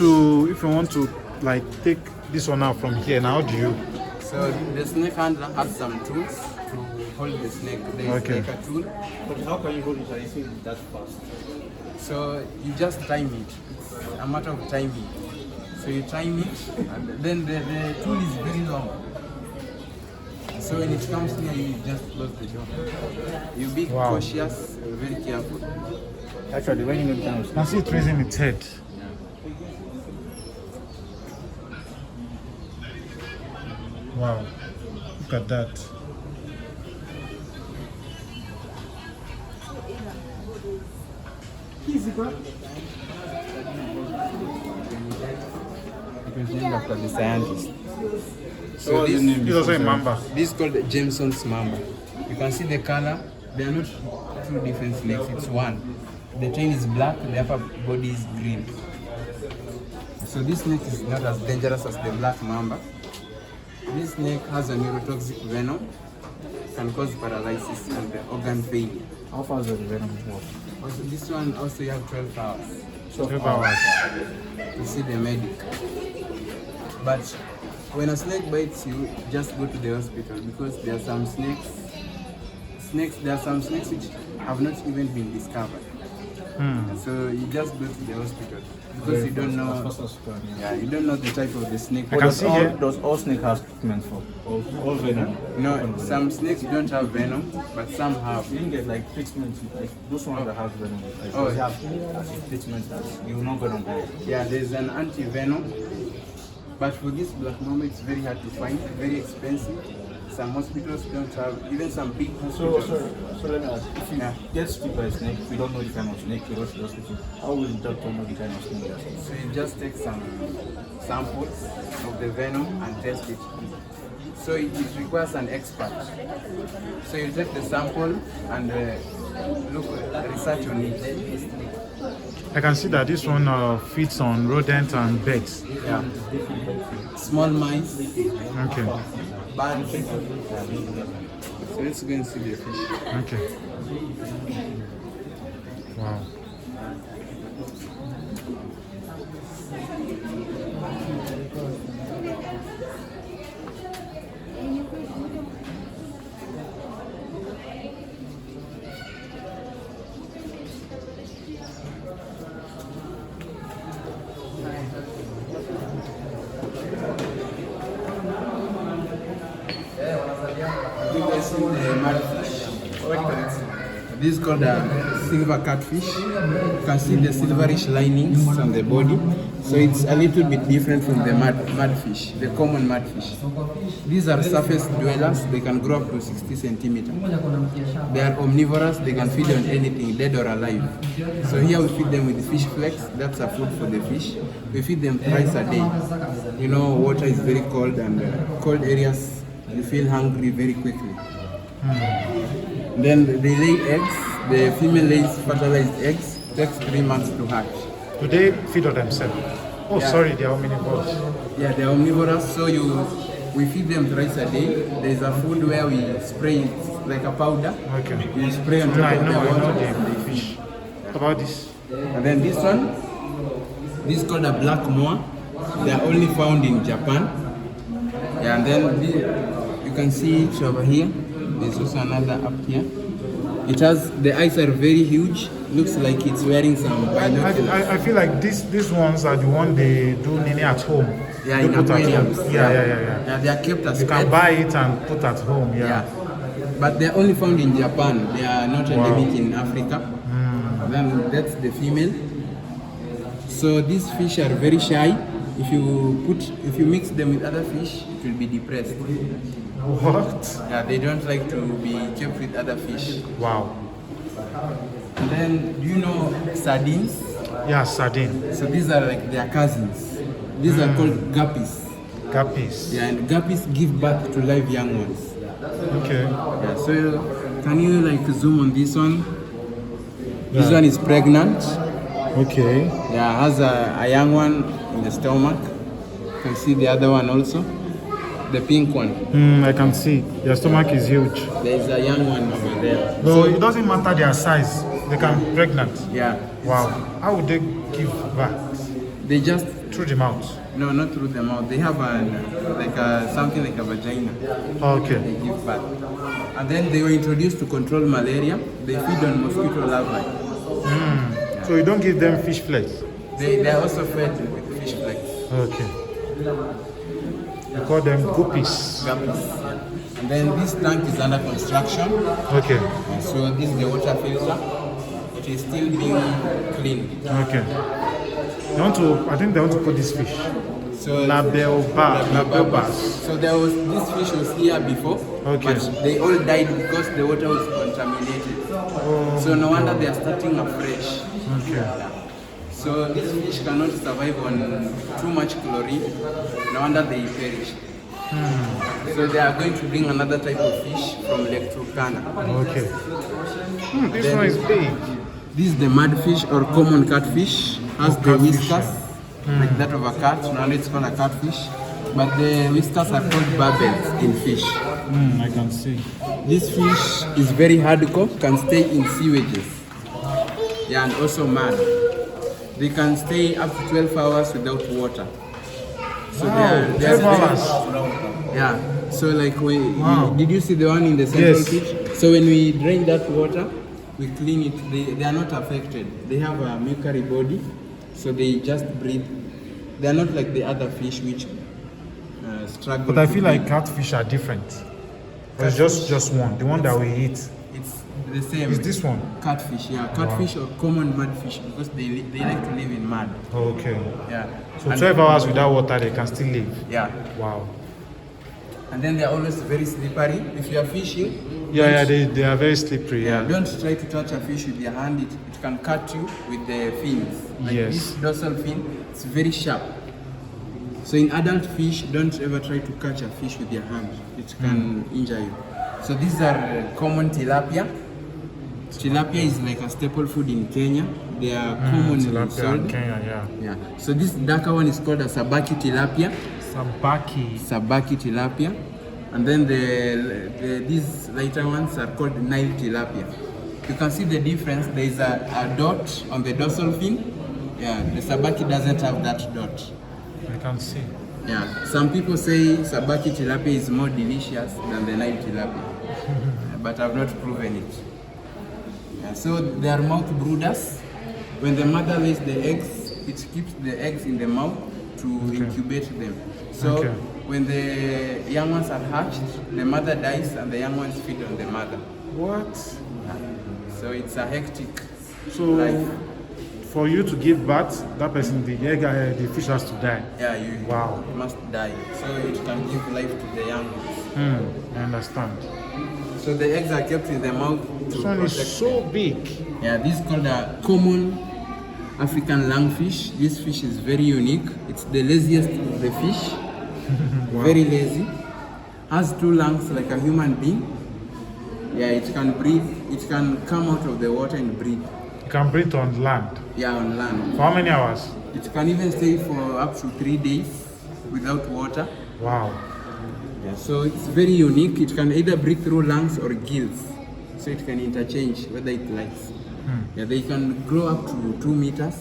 to like take this one out from here, now how do you? So the snake handler has some tools to hold the snake. There is Okay. like a tool. But how can you hold it? I think that's fast. So you just time it. It's a matter of timing. So you time it, and then the tool is very long. So when it comes near you, just close the door. You be cautious, very careful. Actually, when you down, I see it raising its head. Wow, look at that. It was named after the scientist. So this is also a mamba. This is called Jameson's mamba. You can see the color. They are not 2 different snakes, it's one. The tail is black, the upper body is green. So this snake is not as dangerous as the black mamba. This snake has a neurotoxic venom, can cause paralysis and organ failure. how fast does the venom work? Also, this one also you have 12 hours 12 hours. to see the medic. But when a snake bites you, just go to the hospital because there are some snakes which have not even been discovered. So you just go to the hospital because you don't know. Yeah, you don't know the type of the snake. I can see here. Does all snake has treatment for? All venom? No, some snakes don't have venom, but some have. You didn't get like treatment, like those ones that have venom. Like, Oh, they have treatment that you will not venom. Yeah, there's an anti-venom, but for this black mamba it's very hard to find, very expensive. Some hospitals don't have, even some big hospitals. So let me ask, if you get stung by a snake, we don't know the kind of snake, we go to the hospital, how will the doctor know the kind of snake it is? So you just take some samples of the venom and test it. So it requires an expert. So you take the sample and research on it. I can see that this one feeds on rodent and birds. Yeah. Small mice, Okay. birds. So let's go and see the fish. Okay. Wow. You guys see the mudfish? This is called a silver catfish. You can see the silverish linings on the body. So it's a little bit different from the mudfish, the common mudfish. These are surface dwellers. They can grow up to 60 centimeters. They are omnivorous. They can feed on anything, dead or alive. So here we feed them with fish flakes. That's a food for the fish. We feed them twice a day. You know, water is very cold, and cold areas you feel hungry very quickly. Then they lay eggs. The female lays fertilized eggs. It takes 3 months to hatch. Do they feed on themselves? Oh, Yeah. sorry, they are omnivores. Yeah, they're omnivorous. So we feed them twice a day. There's a food where we spray it like a powder. Okay. You spray on No, top I of the know water. the fish. What about this? And then this one, This is called a black moa. They are only found in Japan. Yeah, and then you can see it over here. There's also another up here. It has, the eyes are very huge. Looks like it's wearing some binoculars. I feel like these ones are the one they do nini at home. Yeah, they in put at aquariums. home. Yeah. They are kept as You can pets. buy it and put at home. Yeah. But they're only found in Japan. They are not endemic in Africa. Then that's the female. So these fish are very shy. If you mix them with other fish, it will be depressed. What? Yeah, they don't like to be kept with other fish. Wow. And then, do you know sardines? Yeah, sardine. So these are like their cousins. These are called guppies. Guppies. Yeah, and guppies give birth to live young ones. Okay. Yeah, so can you like zoom on this one? This one is pregnant. Okay. Yeah, has a young one in the stomach. You can see the other one also. The pink one. I can see. Their stomach is huge. There is a young one over there. So it doesn't matter their size. They can be pregnant. Yeah. Wow. How would they give birth? They just, Through the mouth. no, not through the mouth. They have something like a vagina. Okay. They give birth. And then they were introduced to control malaria. They feed on mosquito larvae. So you don't give them fish flakes? They are also fed with fish flakes. Okay. You call them guppies. Guppies. And then this tank is under construction. Okay. So this is the water filter. It is still being cleaned. Okay. I think they want to put this fish. So Labelbas. So this fish was here before, Okay. but they all died because the water was contaminated. So no wonder they are starting afresh. Okay. So this fish cannot survive on too much chlorine. No wonder they perished. So they are going to bring another type of fish from Lake Turkana. Okay. This one is big. This is the mudfish or common catfish. Has the catfish, whiskers like that of a cat. Now it's called a catfish. But the whiskers are called barbels in fish. I can see. This fish is very hardcore, can stay in sewages. Yeah, and also mud. They can stay up to 12 hours without water. So Wow, they are 12 hours. Yeah. So like Wow. did you see the one in the central Yes. pit? So when we drain that water, we clean it. They are not affected. They have a mucary body, so they just breathe. They are not like the other fish which struggle. But I to feel like breathe. catfish are different. It's just one, the one that we eat. It's the same. Is this one? Catfish, yeah. Catfish or common mudfish because they like to live in mud. Okay. Yeah. So And- 12 hours without water, they can still live. Yeah. Wow. And then they're always very slippery. If you are fishing, Yeah, they are very slippery. yeah, Yeah. don't try to touch a fish with your hand. It can cut you with the fins. Like Yes. this dorsal fin, it's very sharp. So in adult fish, don't ever try to catch a fish with your hand. It can injure you. So these are common tilapia. Tilapia is like a staple food in Kenya. They are common in Tilapia sold. in Kenya, yeah. Yeah. So this darker one is called a sabaki tilapia. Sabaki. Tilapia. And then these lighter ones are called Nile tilapia. You can see the difference. There is a dot on the dorsal fin. Yeah, the sabaki doesn't have that dot. I can see. Yeah, some people say sabaki tilapia is more delicious than the Nile tilapia, but I've not proven it. Yeah, so they are mouth brooders. When the mother lays the eggs, it keeps the eggs in the mouth to incubate them. So when the young ones are hatched, the mother dies and the young ones feed on the mother. What? So it's a hectic So life. for you to give birth, that person, the fish has to die. Yeah, you Wow. must die. So it can give life to the young ones. I understand. So the eggs are kept in the mouth to This one protect is so big. Yeah, this is called a common African lungfish. This fish is very unique. It's the laziest of the fish. Very lazy. Has 2 lungs like a human being. Yeah, it can breathe. It can come out of the water and breathe. You can breathe on land. Yeah, on land. For how many hours? It can even stay for up to 3 days without water. Wow. Yeah, so it's very unique. It can either breathe through lungs or gills. So it can interchange whether it likes. Yeah, they can grow up to 2 meters.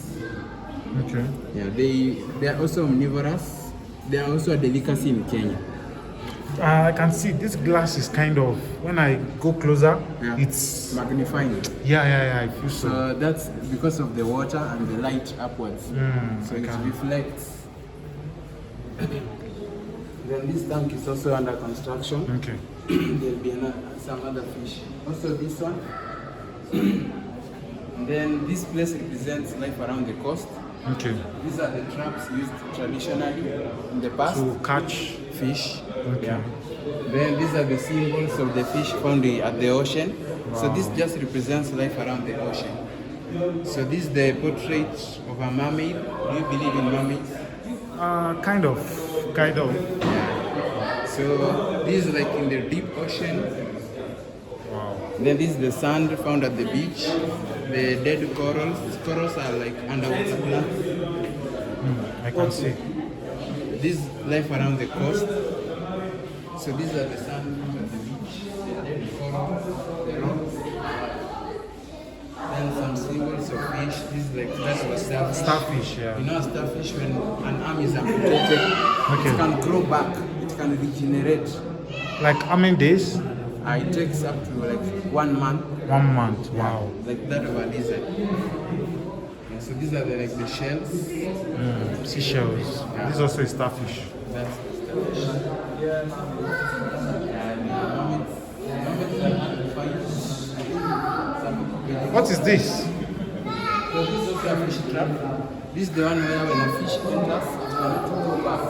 Okay. Yeah, they are also omnivorous. They are also a delicacy in Kenya. I can see this glass is kind of, when I go closer, Yeah. it's Magnifying it. yeah, I feel so. So that's because of the water and the light upwards. So it reflects. Then this tank is also under construction. Okay. There'll be some other fish. Also this one. And then this place represents life around the coast. Okay. These are the traps used traditionally in the past. To catch Fish. Okay. Yeah. Then these are the symbols of the fish found at the ocean. So this just represents life around the ocean. So this is the portrait of a mermaid. Do you believe in mermaids? kind of. Yeah. So this is like in the deep ocean. Wow. Then this is the sand found at the beach. The dead corals. These corals are like underwater plants. I can see. This is life around the coast. So these are the sand found at the beach. The dead corals, the rocks. Then some symbols of fish. This is like that's what starfish. Starfish, yeah. You know, starfish when an arm is amputated, it can grow back. It can regenerate. Like how many days? It takes up to like 1 month. 1 month. Wow. Like that of a lizard. And so these are the shells. Seashells. This is also a starfish. That's the starfish. What is this? So this is also a fish trap. This is the one where when a fish enters, it cannot go back.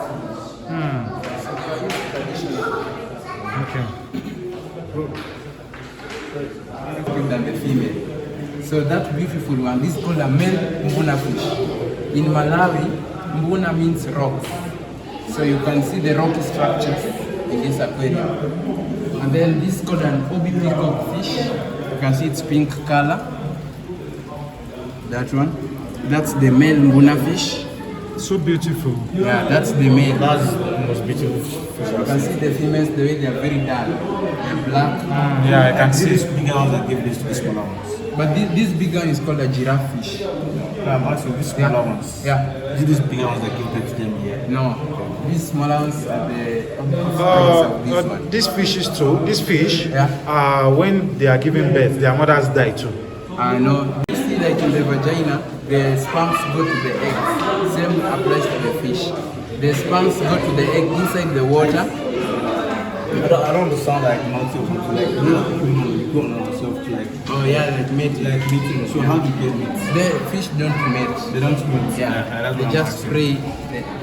So they are used traditionally. Okay. Than the female. So that beautiful one, this is called a male mbuna fish. In Malawi, mbuna means rock. So you can see the rocky structures in this aquarium. And then this is called an obi peacock fish. You can see it's pink color. That one. That's the male mbuna fish. So beautiful. Yeah, that's the male. That's the most beautiful fish. You can see the females, the way they are very dark. They're black. Yeah, I can see. This bigger ones that give this to the smaller ones. But this big one is called a giraffe fish. I'm asking these smaller ones. Yeah. Is it these bigger ones that give birth to them here? No. These smaller ones are the of this one. These fishes too. These fish, Yeah. when they are giving birth, their mothers die too. I know. You see, like in the vagina, the sperms go to the egg. Same applies to the fish. The sperms go to the egg inside the water. I don't understand like multi of like you go on yourself to like Oh yeah, like mating. meeting. So how do you get meat? The fish don't mate. They don't meet. Yeah, they just spray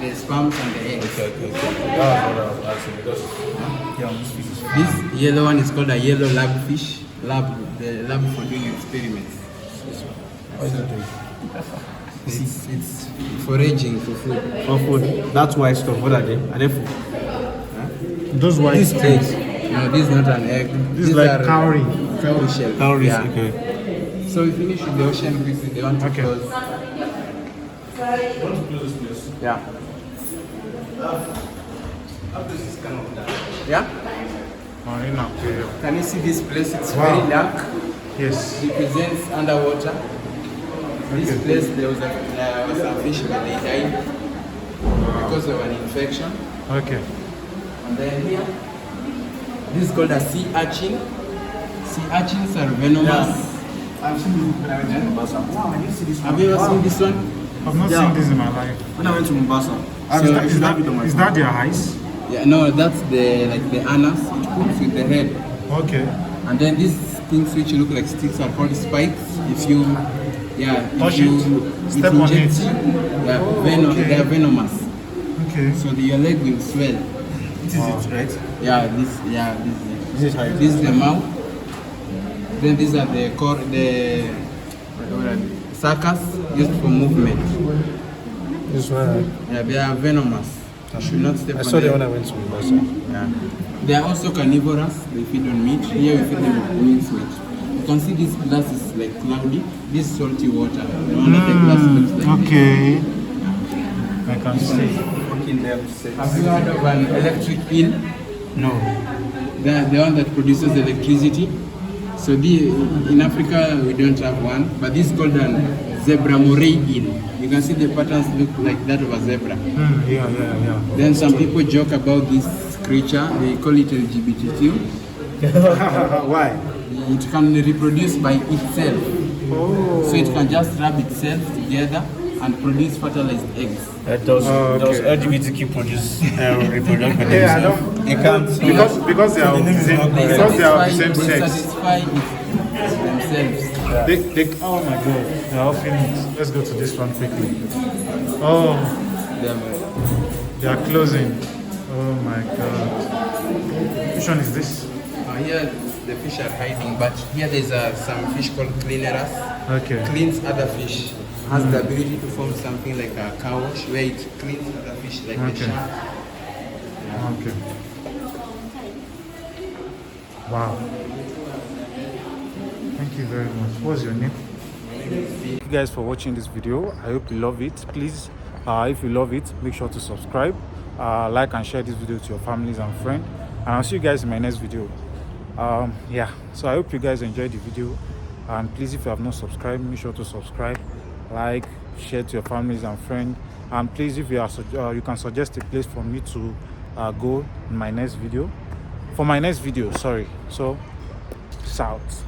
the sperms and the eggs. Okay. That's what I was asking because this fish is This yellow one is called a yellow lab fish. The lab for doing experiments. what is it doing? It's foraging for food. For food. That's white stuff. What are they? Are they food? Those white This things. egg. No, this is not an egg. This is These like are cowrie. Cowrie shell. Cowries. Yeah. Okay. So we finish with the ocean quickly. They want to Okay. close. Yeah. Yeah. Marine aquarium. Can you see this place? It's Wow. very dark. Yes. It represents underwater. This Okay. place there was a fish but they died because of an infection. Okay. And then here, this is called a sea urchin. Sea urchins are venomous. I've seen this when I went to Mombasa. Wow, I didn't see this one. Have you ever seen this one? I've not Yeah. seen this in my life. When I went to Mombasa, Is that their eyes? Yeah, no, that's the anus. It hooks with the head. Okay. And then these things which look like sticks are called spikes. If you, Touch it, step on injects it. you, venom. Okay. They are venomous. Okay. So your leg will swell. this is it, right? This is the mouth. Then these are the suckers used for movement. This one. Yeah, they are venomous. You should not step I on saw them them. when I went to Mombasa. Yeah. They are also carnivorous. They feed on meat. Here we feed them with mince meat. You can see this glass is like cloudy. This is salty water. The one that the glass looks like this. Okay. I can see. Fucking them. Have you heard of an electric eel? No. The one that produces electricity. So in Africa we don't have one, but this is called a zebra moray eel. You can see the patterns look like that of a zebra. Yeah. Then some people joke about this creature. They call it LGBTQ. Why? It can reproduce by itself. Oh. So it can just rub itself together and produce fertilized eggs. Those LGBTQ produce reproduce by Yeah, I themselves. don't. They can't. Because they are of the same They sex. satisfy themselves. They, oh my god, they're all finished. Let's go to this one quickly. Oh, they are closing. Oh my god. Which one is this? Here the fish are hiding, but here there's some fish called cleaneras. Okay. Cleans other fish. Has the ability to form something like a car wash where it cleans other fish like the Okay. shark. Okay. Wow. Thank you very much. What's your name? Thank you guys for watching this video. I hope you love it. Please, if you love it, make sure to subscribe, like and share this video to your families and friends. And I'll see you guys in my next video. Yeah, so I hope you guys enjoyed the video. And please, if you have not subscribed, make sure to subscribe, like, share to your families and friends. And please, if you are you can suggest a place for me to go in my next video. For my next video, sorry. So, peace out.